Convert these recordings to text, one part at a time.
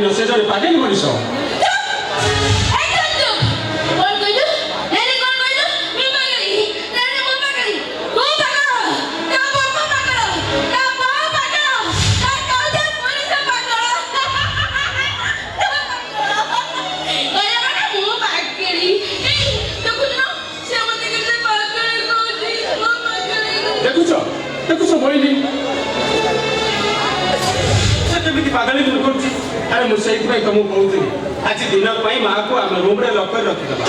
କହିଲ ସେ ଜଣେ ପାଗେଳି ମଣିଷ। ଦେଖୁଛ ମୋହିନୀ ସେ କେମିତି ପାଗଳି କରୁଛି। ଆରେ ମୁଁ ସେଇଥିପାଇଁ ତମକୁ କହୁଥିଲି ଆଜି ଦିନ ପାଇଁ ମାଆକୁ ଆମେ ରୁମରେ ଲକ୍ କରି ରଖିଦେବା।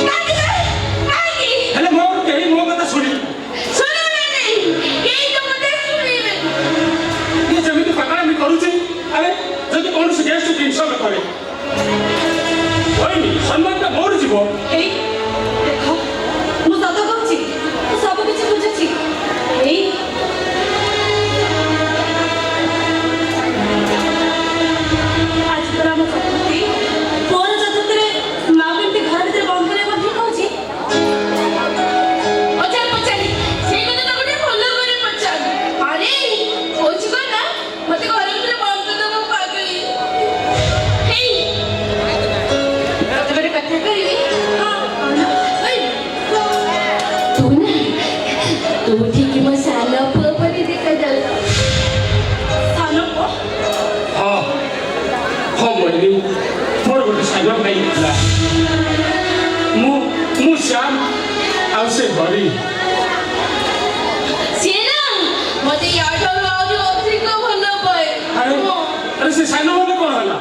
ହେଲେ ମୋର କେହି ମୋ କଥା ଶୁଣିବେ ଇଏ ଯେମିତି ପାଗଳାମି କରୁଛି। ଆରେ ଯଦି କୌଣସି ଗେଷ୍ଟ ଜିନିଷ ନ କରେ ମୋହିନୀ ସମ୍ମାନଟା ମୋର ଯିବ। ଦେଖ ମୁଁ ସତ କହୁଛି ମୁଁ ସବୁ କିଛି ବୁଝୁଛି। ଆଜି ତ ଆମ ଚତୁର୍ଥୀ ମୋର ଚତୁର୍ଥୀରେ ମା କେମିତି ଘର ଭିତରେ ବନ୍ଦ କରିବା ମଧ୍ୟ କହୁଛି। ମୋର ଗୋଟେ ସାନ ଭାଇ ଥିଲା ମୁଁ ଶ୍ୟାମ ଆଉ ସେ ହରି। ଆରେ ସେ ସାନ ମାନେ କଣ ହେଲା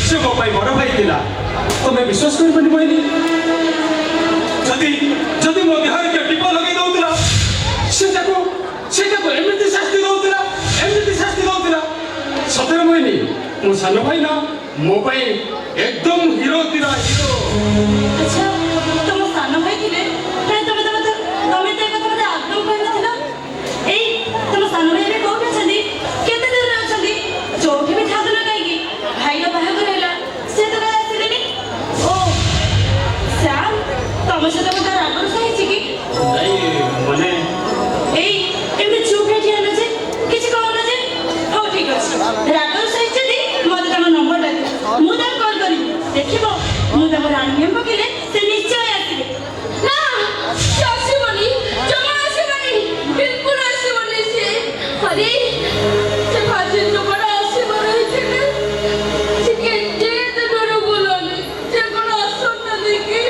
ସେ ମୋ ପାଇଁ ବଡ ଭାଇ ଥିଲା। ତମେ ବିଶ୍ୱାସ କରିବନି ମୋହିନୀ ଯଦି ମୋ ଦେହରେ କିଏ ଟିପ ଲଗେଇ ଦଉଥିଲା ସେଟାକୁ ଏମିତି ଶାସ୍ତି ଦଉଥିଲା ସତରେ ମୋହିନୀ ମୋ ସାନ ଭାଇ ନା ମୋ ପାଇଁ ଏକଦମ ହିରୋ ଥିଲା ହିରୋ। ଆଚ୍ଛା ତମ ସାନ ଭାଇ ଥିଲେ ତମେ ତ କଥା ମତେ ଆଦୌ କହିନଥିଲ। ଏଇ ତମ ସାନ ଭାଇ ଏବେ କୋଉଠି ଅଛନ୍ତି? କେତେ ଦୂରରେ ଅଛନ୍ତି? ଯୋଉଠି ବି ଥାଆନ୍ତୁ ନା କାହିଁକି ଭାଇର ବାହାଘର ହେଲା ସେ ତ କାହିଁ ଆସିଲେନି? ଓ ଶ୍ୟାମ ତମ ସହିତ ମତେ ରାଗ ହେଇଛି କି? ମାନେ ଏଇ ଏମିତି ଚୁପ୍ ହେଇଠି ହେଲା ଯେ କିଛି କହୁନ ଯେ? ହଉ ଠିକ ଅଛି ରାଗ ସହିଛନ୍ତି ମତେ ତାଙ୍କ ନମ୍ବର ଡାକ ମୁଁ ତାଙ୍କୁ କଲ୍ କରିବି। ଦେଖିବ ମୁଁ ତାଙ୍କ ରାଣୀ ପକେଇଲେ ସେ ନିଶ୍ଚୟ ଆସିବେ। ନା ସେ ଆସିବନି ଜମା ଆସିବନି ବିଲକୁଲ ଆସିବନି ସେ। ଆରେ ସେ ଫାଜି ଲୋକଟା ଆସିବାର ହେଇଥିଲେ ସେ କେତେ ଦୂର ବୁଲନି ସେ କଣ ଆସନ୍ତାନି କି?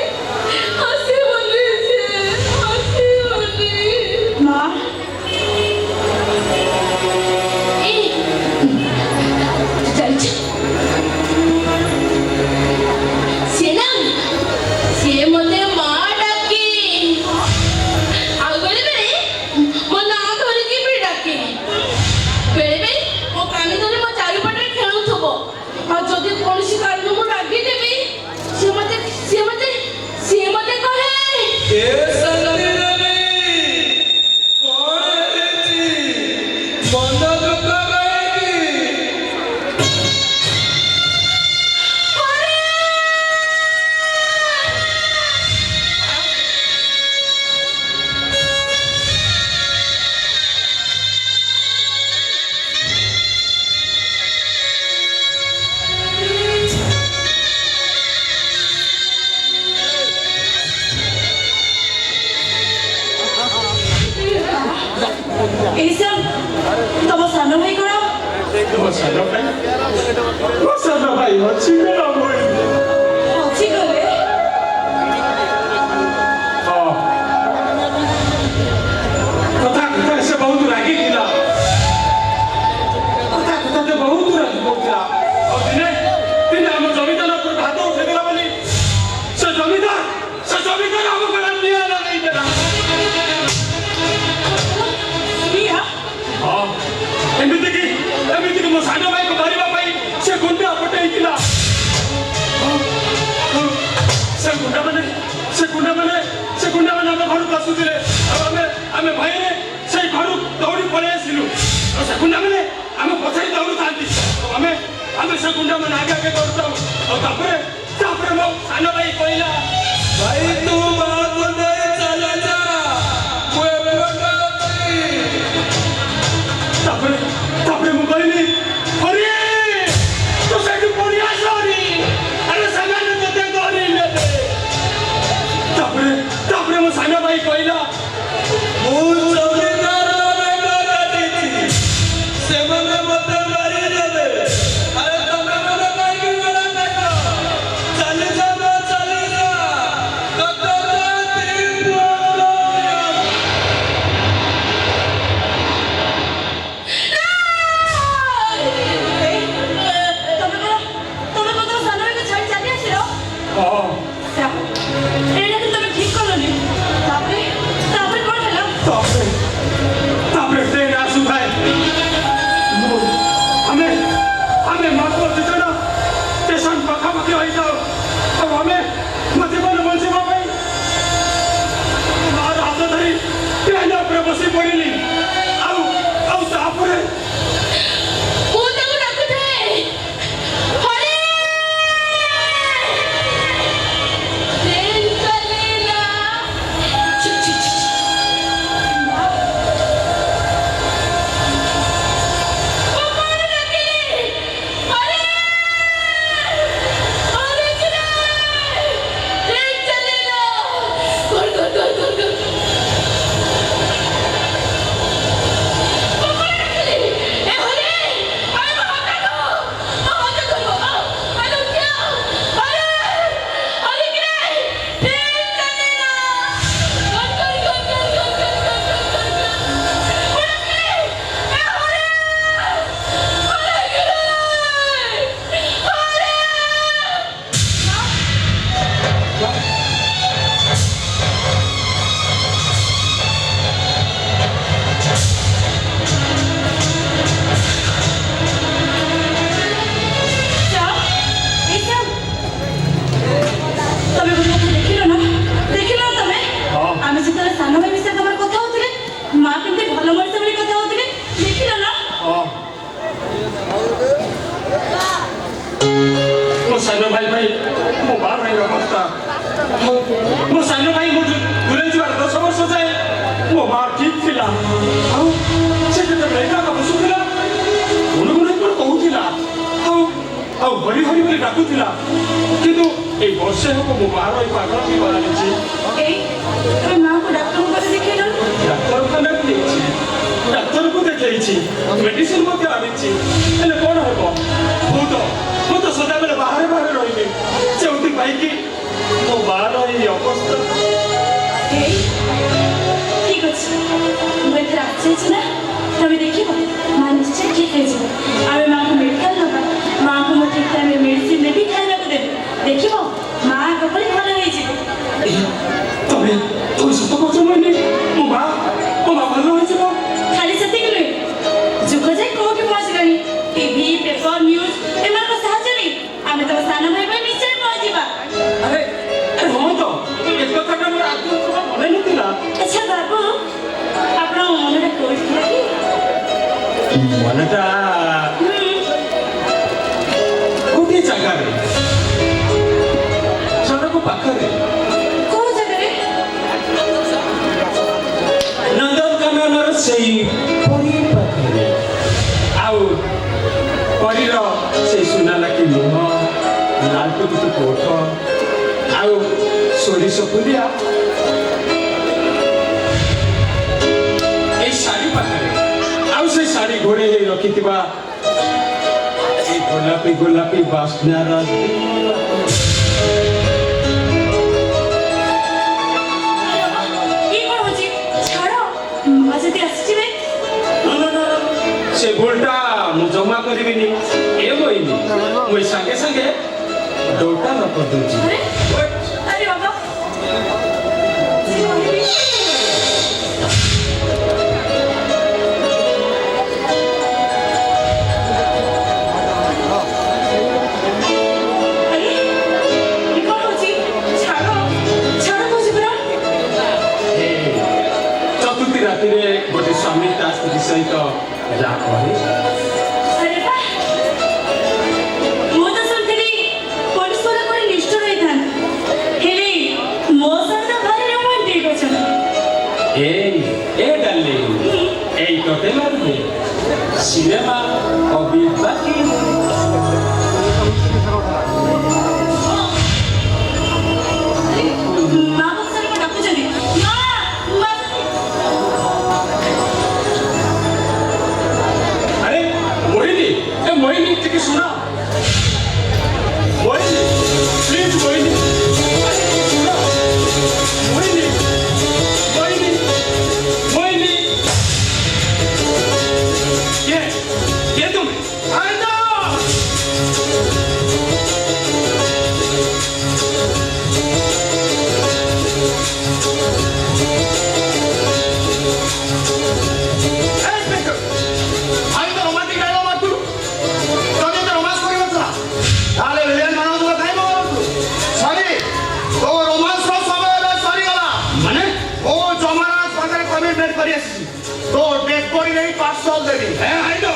ଆସିବନି ସେ ଆସିବନି। ମା ଚାଲିଛି ସିଏ ମତେ ମା ଡାକେ ଆଉ ବେଳେବେଳେ ମୋ ନାଁ ଧରିକି ବି ଡାକେ। ବେଳେବେଳେ ମୋ କାନି ଧରି ମୋ ଚାରିପଟେ ଖେଳୁଥିବ ଆଉ ଯଦି କୌଣସି କାରଣ ମୁଁ ରାଗିଦେବି ସିଏ ମତେ କହେ ତମ ସାନ ଭାଇ କଣ? ମୋ ସାନ ଭାଇ ଅଛି ଗଲେ କଥା ସେ ବହୁତ ରାଗିଥିଲା ବହୁତ ରାଗି କହୁଥିଲା। ଆଉ ଦିନେ ଆମ ଜମିଦାର ଉପରେ ହାତ ଉଠେଇଦେଲା ବୋଲି ସେ ଜମିଦାର ଆମ ଗଳା ନିଆଁ ଲଗେଇଦେଲା। ଏମିତିକି ମୋ ସାନ ଭାଇକୁ ଧରିବା ପାଇଁ ସେ ଗୁଣ୍ଡା ପଠେଇଥିଲା। ସେ ଗୁଣ୍ଡାମାନେ ଆମ ଘରକୁ ଆସୁଥିଲେ ଆଉ ଆମେ ଭୟରେ ସେଇ ଘରୁ ଦୌଡ଼ି ପଳେଇ ଆସିଲୁ। ଆଉ ସେ ଗୁଣ୍ଡାମାନେ ଆମ ପଛରେ ଦୌଡୁଥାନ୍ତି। ଆମେ ସେ ଗୁଣ୍ଡାମାନେ ଆଗେ ଦୌଡୁଥାଉ। ଆଉ ତାପରେ ମୋ ସାନ ଭାଇ କହିଲା ଭାଇ ତୁ ମାଆକୁ ନେଇ ଚାଲ ଯା ତାପରେ ମୁଁ କହିଲି ହରି ତୁ ସେ ମୋ ସାନ ଭାଇ ଭାଇ ମୋ ବାହା ଭାଇର ଅବସ୍ଥା ମୋ ସାନ ଭାଇ ମୁଁ ଦୂରେଇ ଯିବାର 10 ବର୍ଷ ଯାଏ ମୋ ମା ଠିକ୍ ଥିଲା ଆଉ ସେ ଯେତେବେଳେ ଏକା ବସୁଥିଲା ଗୁଣଗୁଣ କରି କହୁଥିଲା ଆଉ ହରି ହରି ବୋଲି ଡାକୁଥିଲା କିନ୍ତୁ এই ବର୍ଷେ ହବ ମୋ ମାର এই ପାଗଳ ବି କରାଯାଇଛି ତମେ ମାଆକୁ ଡାକ୍ତରଙ୍କୁ ଦେଖେଇଲ ଡାକ୍ତରଖାନାକୁ ନେଇଛି ଡାକ୍ତରକୁ ଦେଖେଇଛି ମେଡିସିନ ମଧ୍ୟ ଆଣିଛି ହେଲେ କ'ଣ ହେବ ମୁଁ ତ ସଦାବେଳେ ବାହାରେ ରହିବି ଯେଉଁଥିପାଇଁ କି ମୋ ମାର এই ଅବସ୍ଥା ଠିକ ଅଛି ମୁଁ ଏଥିରେ ଆସିଛି ନା ତମେ ଦେଖିବ ମା ନିଶ୍ଚୟ ଠିକ ହେଇଯିବ ଆମେ ମାଆକୁ ମେଡିକାଲ ନବା ମାଆକୁ ମୁଁ ଠିକ ଟାଇମରେ ମେଡିସିନ ଦେବି ଖାଇବାକୁ ଦେବି ଦେଖିବ ମା ଆଗ ଭଳି ଭଲ ହେଇଯିବ ତମେ ସତ କହୁଛ ମାନେ ମୋ ମା ଭଲ ହେଇଯିବ ଖାଲି ସେତିକି ନୁହେଁ ଯୁଗ ଯାଇ କୋଉଠି ପହଞ୍ଚିଲାଣି ଟିଭି ପେପର ନ୍ୟୁଜ ଏମାନଙ୍କ ସାହାଯ୍ୟରେ ଆମେ ତମ ସାନ ଭାଇ ପାଇଁ ନିଶ୍ଚୟ ପହଞ୍ଚିବା ଆରେ ହଁ ତ ଏ କଥାଟା ମୋର ଆଗରୁ ମନେ ନଥିଲା ଆଚ୍ଛା ବାବୁ ଆପଣଙ୍କ ମନଟା କୋଉଠି ଥିଲା କି ମନଟା ଗୋଟିଏ ଜାଗାରେ ସଡ଼କ ପାଖରେ କୋଉ ଜାଗାରେ ନନ୍ଦନକାନନର ସେଇ ପରୀ ପାଖରେ ଆଉ ପରୀର ସେଇ ସୁନାଲାକି ମୁହଁ ଲାଲ ଟୁକୁଟୁ କୋଠ ଆଉ ସୋରିଷ ପୁରିଆ এই ଶାଢ଼ୀ ପାଖରେ ଆଉ ସେ ଶାଢ଼ୀ ଘୋଡ଼େଇ ହେଇ ରଖିଥିବା এই ଗୋଲାପୀ ବାସ୍ନାର ସେ ଭୁଲଟା ମୁଁ ଜମା କରିବିନି ଏ ବଇନି ମୁଁ ସାଙ୍ଗେ ସାଙ୍ଗେ ଦୌଟା ନ କରିଦଉଛି ଆରେ ବାବା ଚତୁର୍ଥୀ ରାତିରେ ଗୋଟେ ସ୍ୱାମୀ ତା ସ୍ତ୍ରୀ ସହିତ ଯାହା କରେ ମୁଁ ତ ଶୁଣିଥିଲି ପରିଶ୍ରମ କରି ନିଷ୍ଠୁର ହେଇଥାନ୍ତି ହେଲେ ମୋ ସହିତ ଭାରି ରୋମାଣ୍ଟିକ ଅଛନ୍ତି ଏ ଡାର୍ଲିଂ এই তোতে লাগবে সিনেমা কবি বাকি মা বসারে কো ডাকুଛନ୍ତି মা আরে মোহিনী থেকে শোনা মোহিনী প্লিজ মোহিনী ये तुम आइंदा तो डेट बॉडी नहीं पास सॉल देनी है आइंदा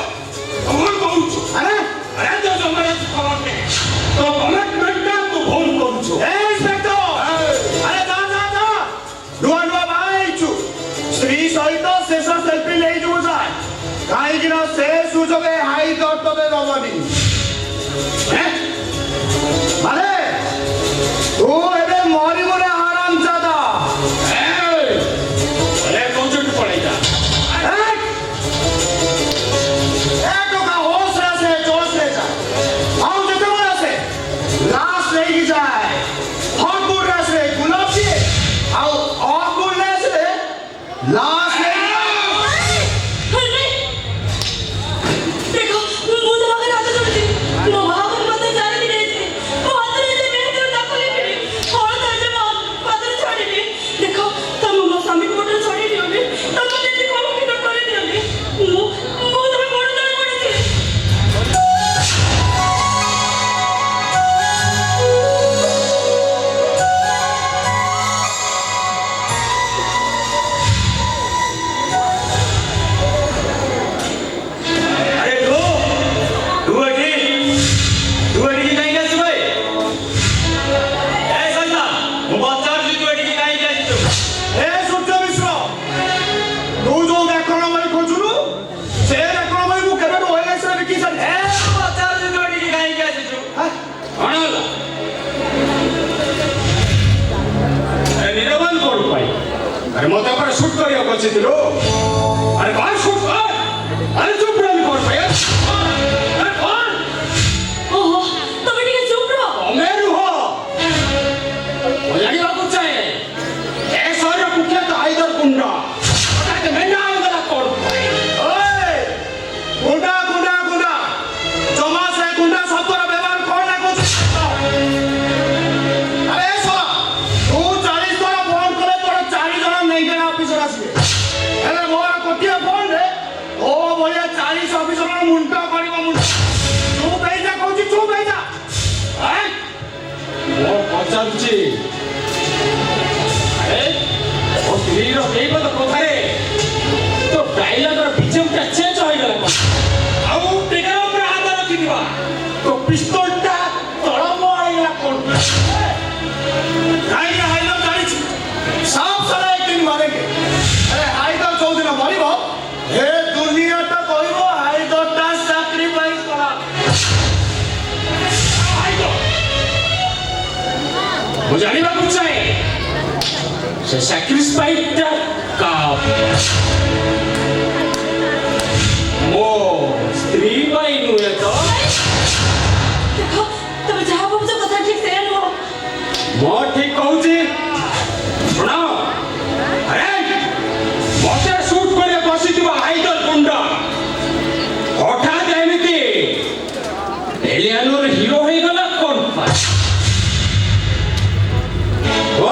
और कहूछु अरे अरे तो हमारे खबर में तो कमिटमेंट का तो भूल कहूछु ए इंस्पेक्टर अरे जा दुआ भाई छु श्री सहित शेष सेल्फी ले जो जाय काई कि ना से सुजोगे हाई दर तबे रबनी हैं माने तू एबे मरी मरे आराम जादा अरे कौन से पड़ेगा अरे मत पर शूट करियो बचितिलो अरे कौन शूट कर अरे चुप रह भी कौन भैया अरे कौन ओहो तमे टिके चुप रहो मेरू हो वो जानी बात कुछ है ए सारे कुख्यात हाइदर गुंडा अरे मैं ना आऊंगा कौन ओए गुंडा गुंडा गुंडा जमा से गुंडा शब्दर व्यवहार कौन लागो अरे सोला तू 40 थरा फोन करे तोर 4 जण नहीं गना ऑफिसर आसीबे हेले मोर कोटिया फोन रे ओ भैया 40 ऑफिसर मुंडा करबो मुंडा तू बेजा कहू तू बेजा हैं वो पचारुची अरे वो स्त्री रो केई बत कोथारे तो डायलॉग रो बीचम का चेंज होई गला कोन आउ टिकर ऊपर हाथ रखि दिबा तो पिस्तौल टा तळम आई गला कोन हाइदर हाइदर गाड़ी साफ सारा एक दिन मारेंगे अरे हाइदर 14 दिन मरिबो हे दुनिया तो कहबो हाइदर ता सैक्रिफाइस करा वो जानी बात कुछ है से सैक्रिफाइस का वो स्त्री बाई नुए तो देखो तमे जहा भाबुछ कथा ठीक से नुहो वो ठीक कहूची सुनाओ अरे मते शूट करे बसिथिबा हाइदर गुंडा हठात एमिति एलियानोर हिरो होई गला कोन पास ओ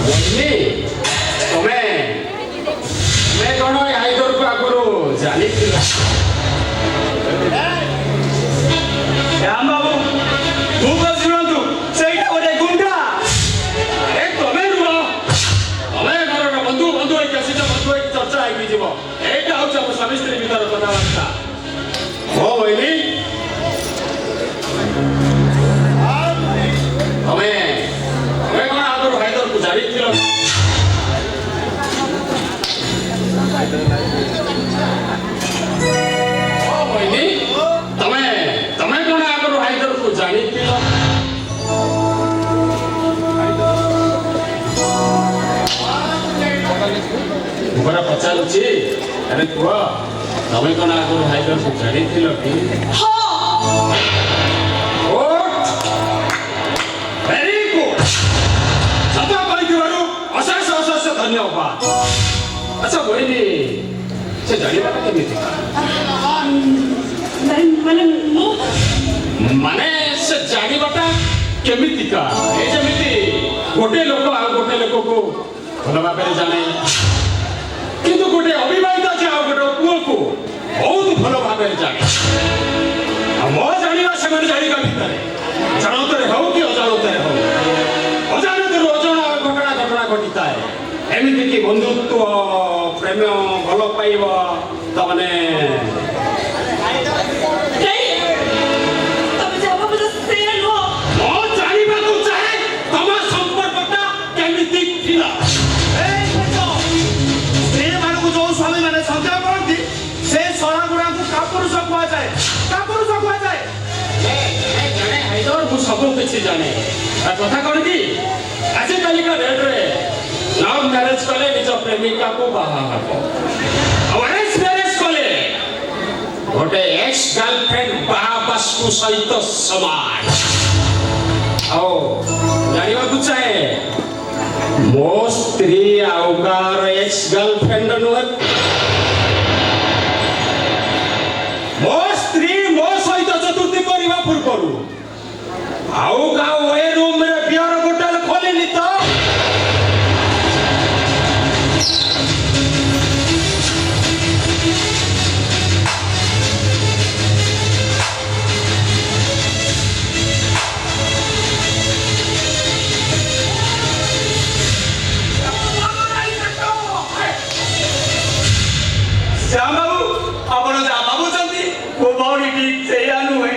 बोलनी तुम्हें कौन हाइदर को आगुरु जानी थिला श्याम बाबू तू को सुनंतु सेटा गोटे गुंडा अरे तुम्हें रुह तुम्हें घर बंधु बंधु एक सीधा बंधु एक चर्चा आई जीव एटा होछ हम स्वामी स्त्री भीतर कथाबार्ता हो बोलनी तुम्हें कौन आगुरु हाइदर को जानी थिला ओ बोलनी तुम्हें कौन आगुरु हाइदर को जानी थिला मुखरा पचारुची अरे कुआ तमें कौन आगुरु हाइदर को जानी थिला कि हो वेरी गुड सता करिथिबारु अशेष अशेष धन्यवाद अच्छा बोइनी से जानिबाटा केमिति माने मु माने से जानिबाटा केमितिका ए जेमिति गोटे लोक आ गोटे लोक को भल भाबरे जाने किंतु गोटे अविवाहित जे आ गोटे पुओ को बहुत भल भाबरे जाने मो जानिबा से जानिबा भितर जानतरे हो कि अजानतरे हो अजानतरे अजाना घटना घटिता है एमिति कि बंधुत्व प्रेम भल पाइब तमने तमे जहा भाबुछ से नुहो मो जानिबा को चाहे तम संपर्कटा केमिति थिला ए देखो स्त्री मानकु जो स्वामी माने संदेह करती से सरा गुडा को कापुरुष कुआ जाए जाने हाइदर को सब किसी जाने कथा कौन कि आज कालिका डेट रे लव मैरिज कले निज प्रेमिका को बाहा हबो अरेंज मैरिज कले गोटे एक्स गर्लफ्रेंड बाहा बसकु सहित समान आओ जानिबा को चाहे मो स्त्री आउगार एक्स गर्लफ्रेंड नुहे मो स्त्री मो सहित चतुर्थी करबा पूर्वरु आउ का ओए रूम रे बियर बोतल खोलिनी तो श्याम बाबू आपण जा बाबू चंदी वो बौरी ठीक से या नुहे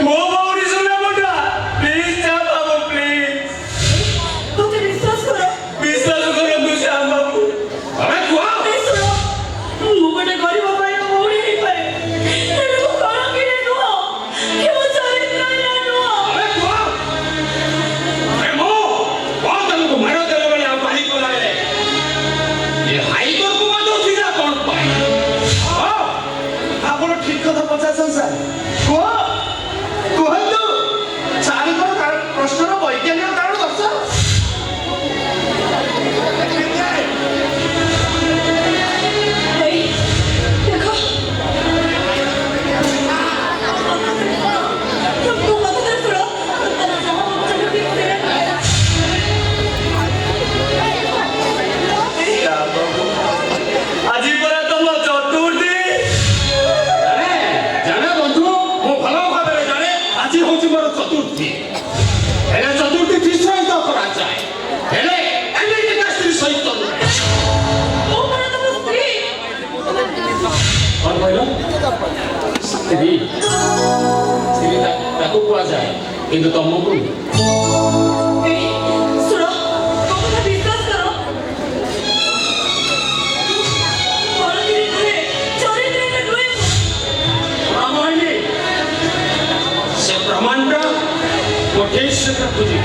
मो बौरी सुने मुंडा ବୈଜ୍ଞାନିକ କାରଣ ଦର୍ଶାଅ। ଏଇ ଦେଖ ତୁ କଥା ଶୁଣ ଆଜି ପରା ତମ ଚତୁର୍ଥୀ। ଜାଣେ ବନ୍ଧୁ ମୁଁ ଭଲ ଭାବରେ ଜାଣେ ଆଜି ହଉଛି ମୋର ଚତୁର୍ଥୀ। ହେଲେ ଚତୁର୍ଥୀ କି ସହିତ କରାଯାଏ, ହେଲେ ଏମିତିକା ସ୍ତ୍ରୀ ସହିତ ନୁହେଁ। ମୁଁ କଣ ତମ ସ୍ତ୍ରୀ? କଣ କହିଲ? ସ୍ତ୍ରୀ ସ୍ତ୍ରୀ ତାକୁ କୁହାଯାଏ କିନ୍ତୁ ତମକୁ ଏଇ ଶୁଣ ମୋ କଥା ବିଶ୍ୱାସ କର ହଳଦୀରେ ନୁହେଁ ଚରିତ୍ରରେ ନୁହେଁ କହିଲି ସେ ପ୍ରମାଣଟା ମୁଁ ଠିକ ସେ ଖୋଜି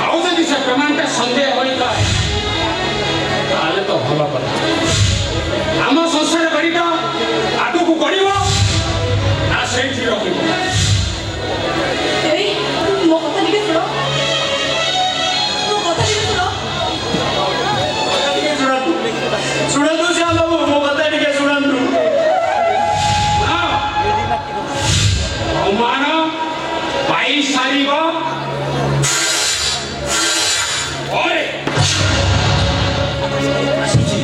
ଆଉ ଯଦି ସେ ପ୍ରମାଣଟା ସନ୍ଦେହ ହୋଇଥାଏ ତାହେଲେ ତ ଭଲ କଥା। ଆମ ସଂସାର ଗାଡ଼ିଟା ଆଗକୁ ଗଡ଼ିବ ନା ସେଇଠି ରହିବ। ଏଇ ମୋ କଥା ଟିକେ ଶୁଣ ମୋ କଥା ଟିକେ ଶୁଣ ଶୁଣନ୍ତୁ ଶ୍ୟାମ ବାବୁ, ମୋ କଥା ଟିକେ ଶୁଣନ୍ତୁ। ଅମାନ ପାଇସାରିବ ପରେ ଆସୁଛି।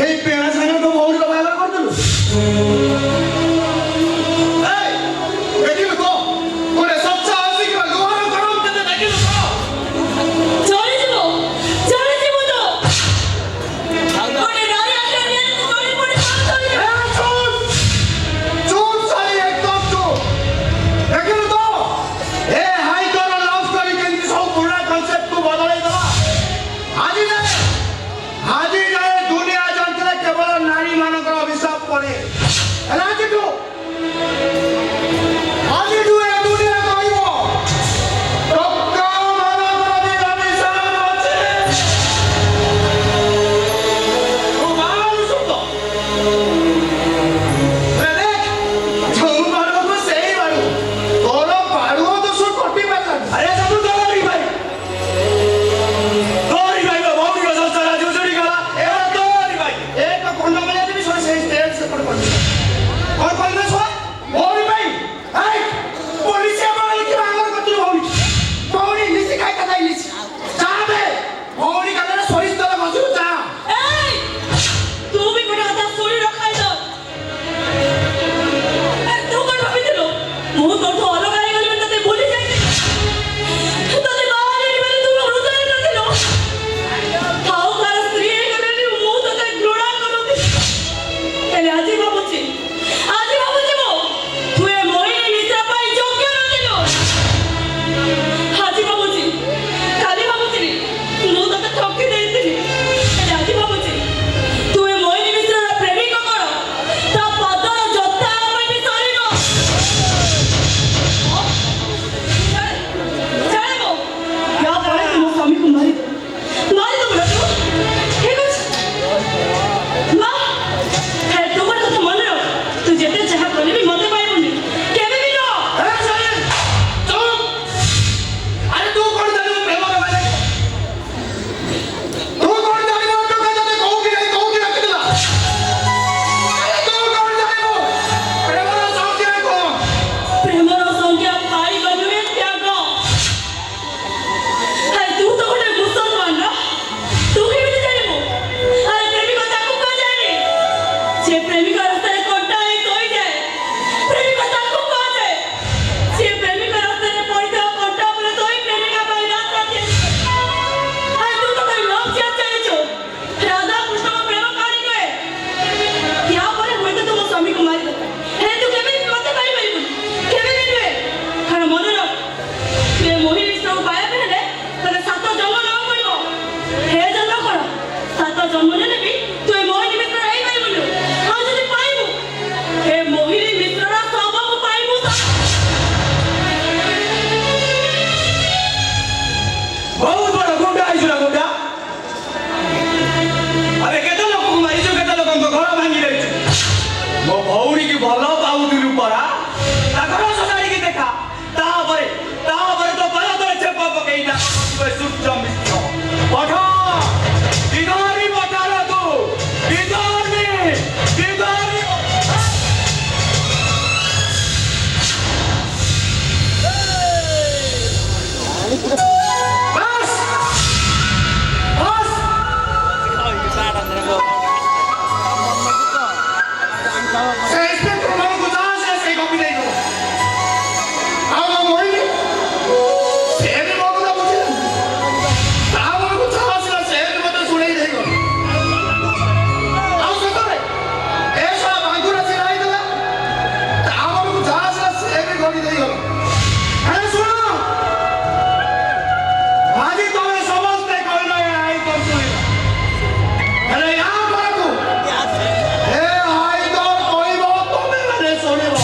এই পেড়া সাଙ୍ଗে তো ভৌরিক বাহাঘর করদেলু। দেখিলু তো গোটে ସଚ୍ଚା ଆସିକି ଲୁହାର ଗରମ କେତେ ଦେଖିଲୁ ତ? ଚଳିଯିବ বাস বাস ସେ ଇନ୍ସପେକ୍ଟର ମାନଙ୍କୁ ଯାହା ସେ ସେଇ କପି ଦେଇଦେବ ଆଉ ମୋ ମହିଳି ସେ ବି ମୋ କଥା ବୁଝିଲା ତା ମନକୁ ଯାହା ଆସିଲା ସେ ବି ମୋତେ ଶୁଣେଇ ଦେଇଗଲା ଆଉ ସତରେ ଏ ଶଳା ବାଙ୍ଗୁରା ସେ ରହିଥିଲା ତା ମନକୁ ଯାହା ଆସିଲା ସେ ବି ଗଣି ଦେଇଗଲା ହେଲେ ଶୁଣ ଆଜି ତମେ ସମସ୍ତେ କହିଲ ଏ ଆଇ କରୁଛ ହେଲେ ୟା ପରକୁ ଏ ଆଇ ତ କହିବ ତମେ ମାନେ ଶୁଣିବ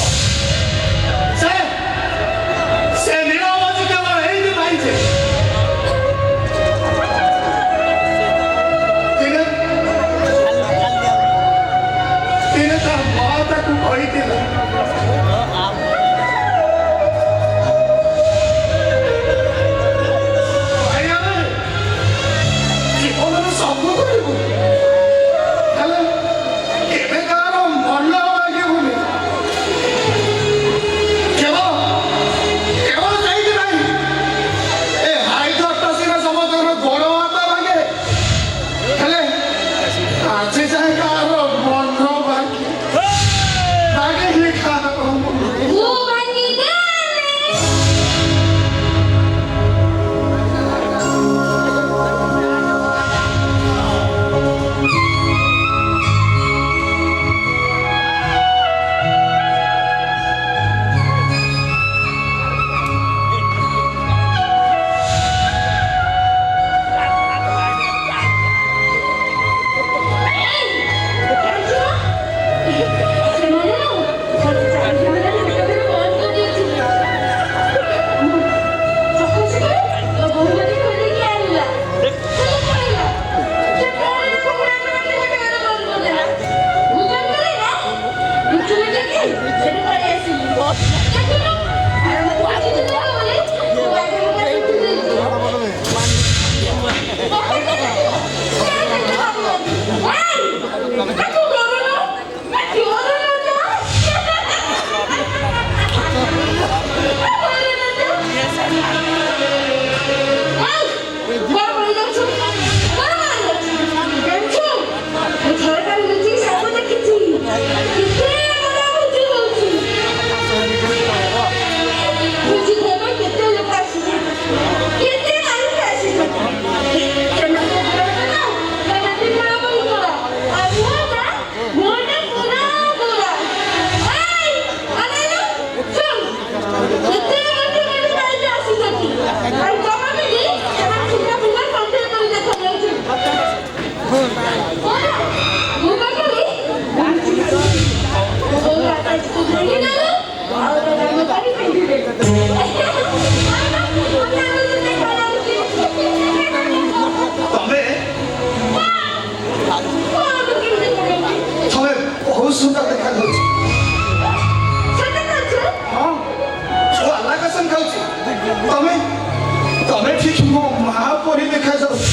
ସେ ନିରବଧି କେବଳ ଏଇଥିପାଇଁ ଯେ ଦିନେ ତା ମା ତାକୁ କହିଥିଲା ଜୀବନରେ ସବୁ କରିବୁ ହେଲେ କେବେ କାହାର ମନ ମାଗିବୁନି କେବଳ ସେଇଥିପାଇଁ ଏ ହାଇଦରଟା ସିନା ସମସ୍ତଙ୍କର ଗୋଡ଼ ହାତ ଭାଙ୍ଗେ ହେଲେ ଆଜି ଯାଏ କାହାର ମନ ମାଗିନି କାହାର ମୁଁ ଭାଙ୍ଗିଦେଲି। ତମେ ବହୁତ ସୁନ୍ଦର ଦେଖାଯାଉଛି ହଁ ଯୋଉ ଆଲାକାସନ ଖାଉଛି ତମେ ଠିକ ମୋ ମା ପରି ଦେଖାଯାଉଛି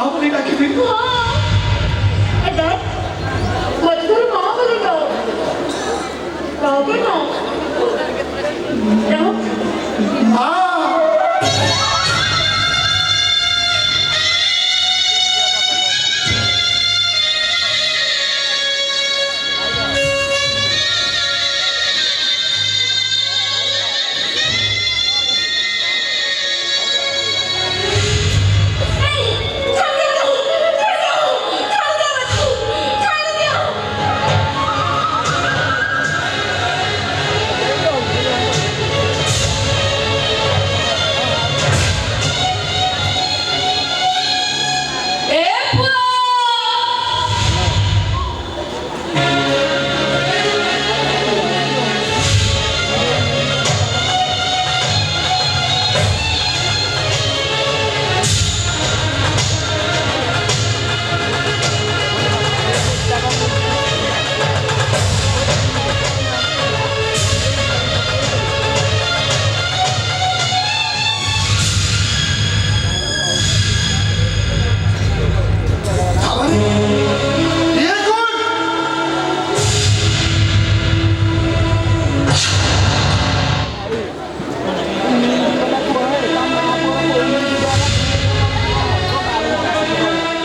ମା ବୋଲି ଡାକିବି। ହଁ